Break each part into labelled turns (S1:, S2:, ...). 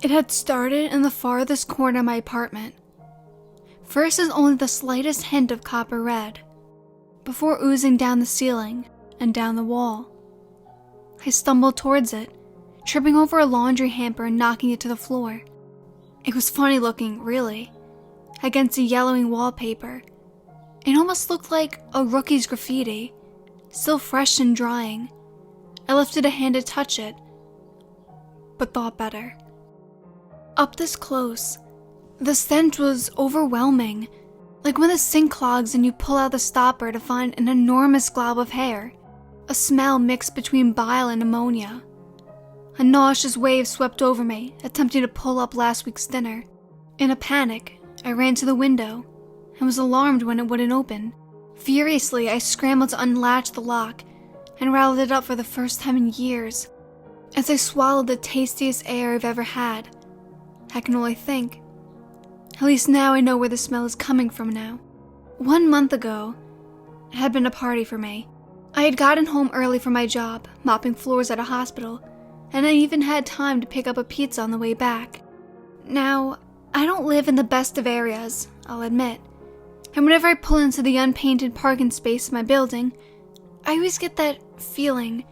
S1: It had started in the farthest corner of my apartment. First as only the slightest hint of copper red, before oozing down the ceiling and down the wall. I stumbled towards it, tripping over a laundry hamper and knocking it to the floor. It was funny looking, really, against the yellowing wallpaper. It almost looked like a rookie's graffiti, still fresh and drying. I lifted a hand to touch it, but thought better. Up this close, the stench was overwhelming, like when the sink clogs and you pull out the stopper to find an enormous glob of hair, a smell mixed between bile and ammonia. A nauseous wave swept over me, attempting to pull up last week's dinner. In a panic, I ran to the window and was alarmed when it wouldn't open. Furiously, I scrambled to unlatch the lock and rattled it up for the first time in years. As I swallowed the tastiest air I've ever had, I can only think. At least now I know where the smell is coming from now. 1 month ago, it had been a party for me. I had gotten home early from my job, mopping floors at a hospital, and I even had time to pick up a pizza on the way back. Now, I don't live in the best of areas, I'll admit, and whenever I pull into the unpainted parking space of my building, I always get that feeling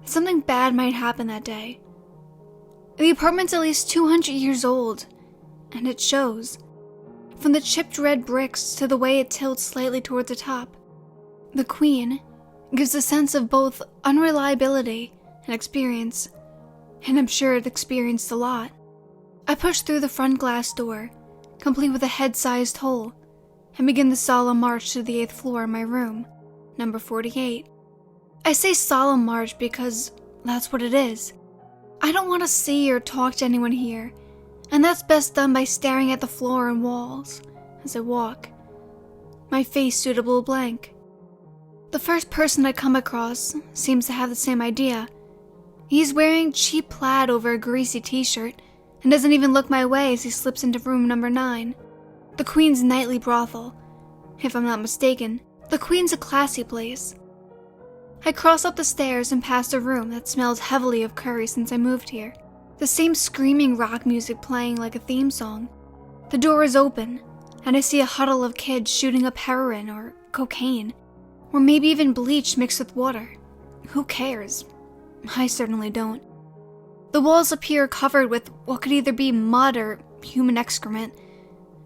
S1: something bad might happen that day. The apartment's at least 200 years old, and it shows. From the chipped red bricks to the way it tilts slightly towards the top. The Queen gives a sense of both unreliability and experience, and I'm sure it experienced a lot. I push through the front glass door, complete with a head-sized hole, and begin the solemn march to the 8th floor of my room, number 48. I say solemn march because that's what it is. I don't want to see or talk to anyone here, and that's best done by staring at the floor and walls as I walk, my face suitable blank. The first person I come across seems to have the same idea. He's wearing cheap plaid over a greasy t-shirt and doesn't even look my way as he slips into room number 9, the Queen's nightly brothel. If I'm not mistaken, the Queen's a classy place. I cross up the stairs and past a room that smells heavily of curry since I moved here. The same screaming rock music playing like a theme song. The door is open, and I see a huddle of kids shooting up heroin or cocaine, or maybe even bleach mixed with water. Who cares? I certainly don't. The walls appear covered with what could either be mud or human excrement,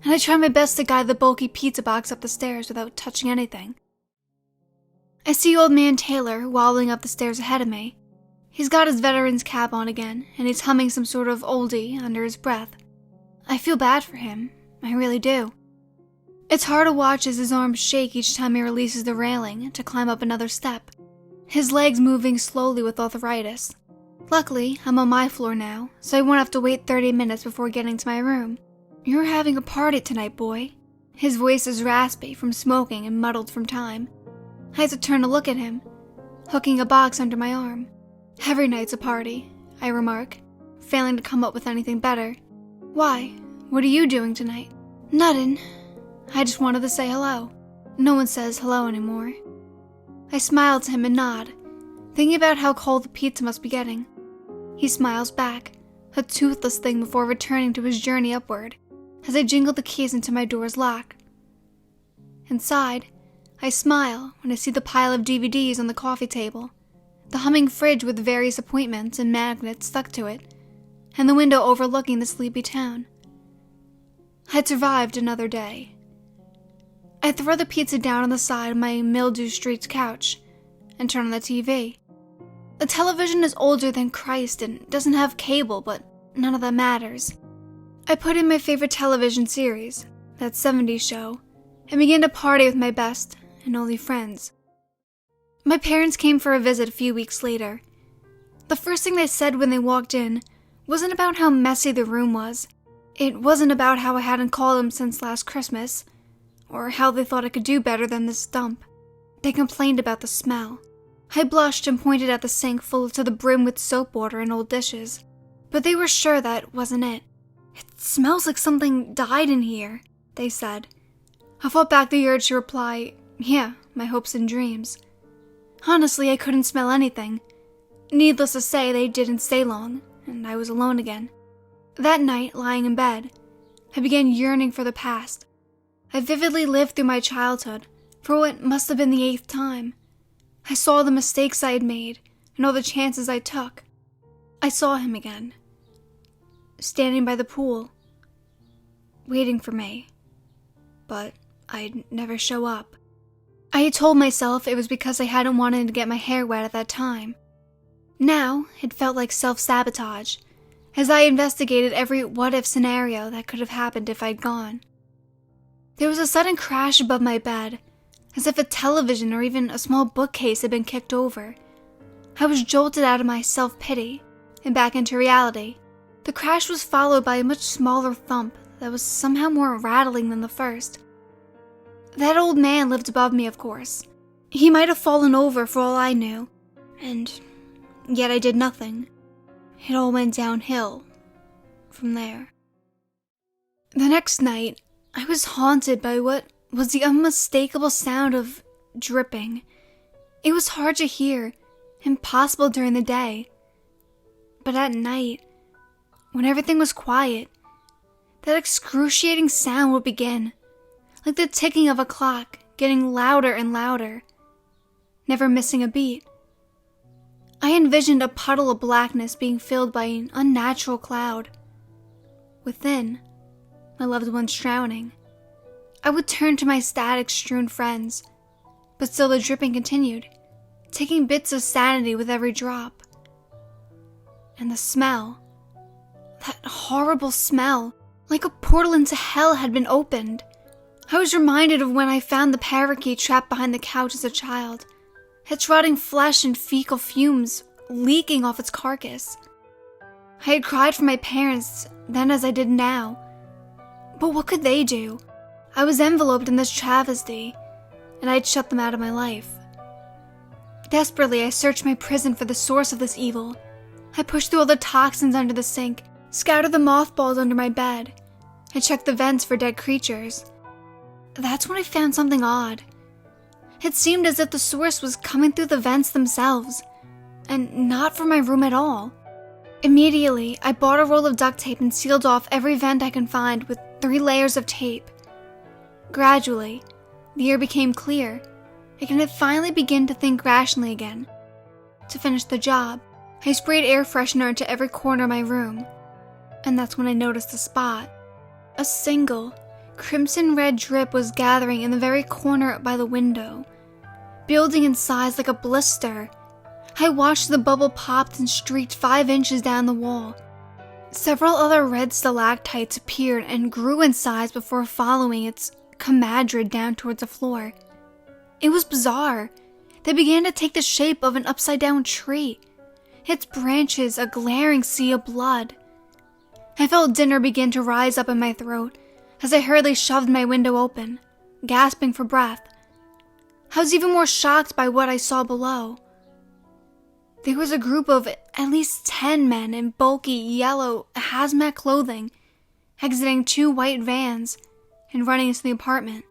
S1: and I try my best to guide the bulky pizza box up the stairs without touching anything. I see old man Taylor wobbling up the stairs ahead of me. He's got his veteran's cap on again, and he's humming some sort of oldie under his breath. I feel bad for him, I really do. It's hard to watch as his arms shake each time he releases the railing to climb up another step, his legs moving slowly with arthritis. Luckily, I'm on my floor now, so I won't have to wait 30 minutes before getting to my room. "You're having a party tonight, boy." His voice is raspy from smoking and muddled from time. I have to turn to look at him, hooking a box under my arm. "Every night's a party," I remark, failing to come up with anything better. "Why? What are you doing tonight?" "Nothin'. I just wanted to say hello. No one says hello anymore." I smile to him and nod, thinking about how cold the pizza must be getting. He smiles back, a toothless thing before returning to his journey upward, as I jingle the keys into my door's lock. Inside, I smile when I see the pile of DVDs on the coffee table, the humming fridge with various appointments and magnets stuck to it, and the window overlooking the sleepy town. I'd survived another day. I throw the pizza down on the side of my mildew-streaked couch and turn on the TV. The television is older than Christ and doesn't have cable, but none of that matters. I put in my favorite television series, that 70s show, and begin to party with my best and only friends. My parents came for a visit a few weeks later. The first thing they said when they walked in wasn't about how messy the room was. It wasn't about how I hadn't called them since last Christmas, or how they thought I could do better than this dump. They complained about the smell. I blushed and pointed at the sink full to the brim with soap water and old dishes, but they were sure that wasn't it. "It smells like something died in here," they said. I fought back the urge to reply, "Yeah, my hopes and dreams." Honestly, I couldn't smell anything. Needless to say, they didn't stay long, and I was alone again. That night, lying in bed, I began yearning for the past. I vividly lived through my childhood for what must have been the 8th time. I saw the mistakes I had made and all the chances I took. I saw him again, standing by the pool, waiting for me, but I'd never show up. I had told myself it was because I hadn't wanted to get my hair wet at that time. Now, it felt like self-sabotage, as I investigated every what-if scenario that could have happened if I'd gone. There was a sudden crash above my bed, as if a television or even a small bookcase had been kicked over. I was jolted out of my self-pity and back into reality. The crash was followed by a much smaller thump that was somehow more rattling than the first. That old man lived above me, of course. He might have fallen over for all I knew, and yet I did nothing. It all went downhill from there. The next night, I was haunted by what was the unmistakable sound of dripping. It was hard to hear, impossible during the day. But at night, when everything was quiet, that excruciating sound would begin, like the ticking of a clock, getting louder and louder, never missing a beat. I envisioned a puddle of blackness being filled by an unnatural cloud. Within, my loved ones drowning. I would turn to my static-strewn friends, but still the dripping continued, taking bits of sanity with every drop. And the smell, that horrible smell, like a portal into hell had been opened. I was reminded of when I found the parakeet trapped behind the couch as a child, its rotting flesh and fecal fumes leaking off its carcass. I had cried for my parents then as I did now, but what could they do? I was enveloped in this travesty, and I had shut them out of my life. Desperately, I searched my prison for the source of this evil. I pushed through all the toxins under the sink, scoured the mothballs under my bed, and checked the vents for dead creatures. That's when I found something odd. It seemed as if the source was coming through the vents themselves, and not from my room at all. Immediately, I bought a roll of duct tape and sealed off every vent I could find with 3 layers of tape. Gradually, the air became clear, and I could finally begin to think rationally again. To finish the job, I sprayed air freshener into every corner of my room, and that's when I noticed a spot. A single, crimson-red drip was gathering in the very corner by the window, building in size like a blister. I watched the bubble popped and streaked 5 inches down the wall. Several other red stalactites appeared and grew in size before following its comadrid down towards the floor. It was bizarre. They began to take the shape of an upside-down tree, its branches a glaring sea of blood. I felt dinner begin to rise up in my throat as I hurriedly shoved my window open, gasping for breath. I was even more shocked by what I saw below. There was a group of at least 10 men in bulky yellow hazmat clothing, exiting 2 white vans and running into the apartment.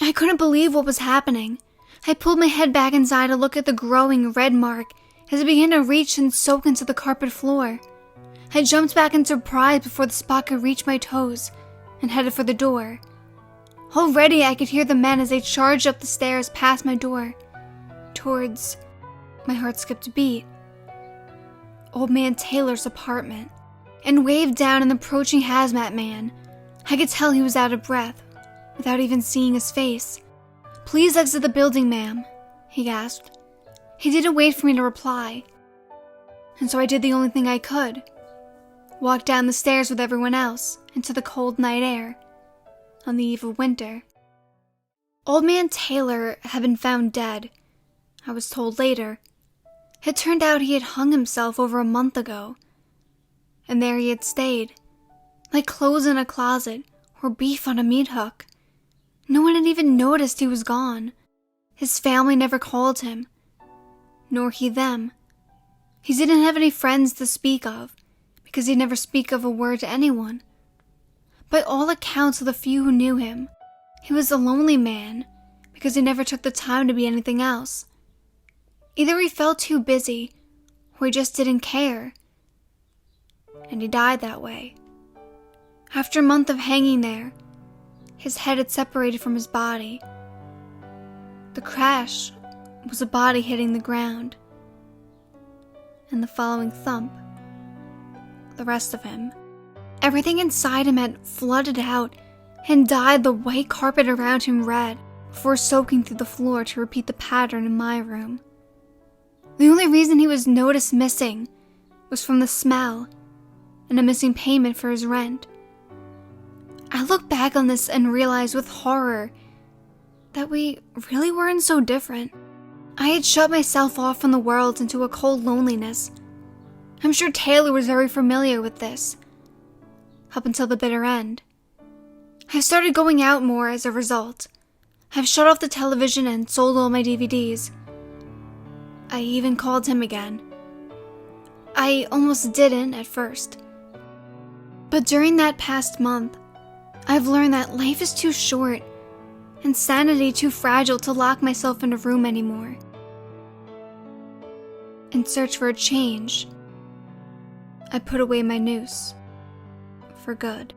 S1: I couldn't believe what was happening. I pulled my head back inside to look at the growing red mark as it began to reach and soak into the carpet floor. I jumped back in surprise before the spot could reach my toes and headed for the door. Already I could hear the men as they charged up the stairs past my door, towards... My heart skipped a beat. Old Man Taylor's apartment, and waved down an approaching hazmat man. I could tell he was out of breath, without even seeing his face. "Please exit the building, ma'am," he gasped. He didn't wait for me to reply, and so I did the only thing I could. Walked down the stairs with everyone else, into the cold night air, on the eve of winter. Old Man Taylor had been found dead, I was told later. It turned out he had hung himself over a month ago, and there he had stayed, like clothes in a closet or beef on a meat hook. No one had even noticed he was gone. His family never called him, nor he them. He didn't have any friends to speak of, because he'd never speak of a word to anyone. By all accounts of the few who knew him, he was a lonely man, because he never took the time to be anything else. Either he felt too busy, or he just didn't care. And he died that way. After a month of hanging there, his head had separated from his body. The crash was a body hitting the ground, and the following thump, the rest of him. Everything inside him had flooded out and dyed the white carpet around him red before soaking through the floor to repeat the pattern in my room. The only reason he was noticed missing was from the smell and a missing payment for his rent. I look back on this and realize with horror that we really weren't so different. I had shut myself off from the world into a cold loneliness. I'm sure Taylor was very familiar with this, up until the bitter end. I've started going out more as a result. I've shut off the television and sold all my DVDs. I even called him again. I almost didn't at first. But during that past month, I've learned that life is too short and sanity too fragile to lock myself in a room anymore. In search for a change, I put away my noose for good.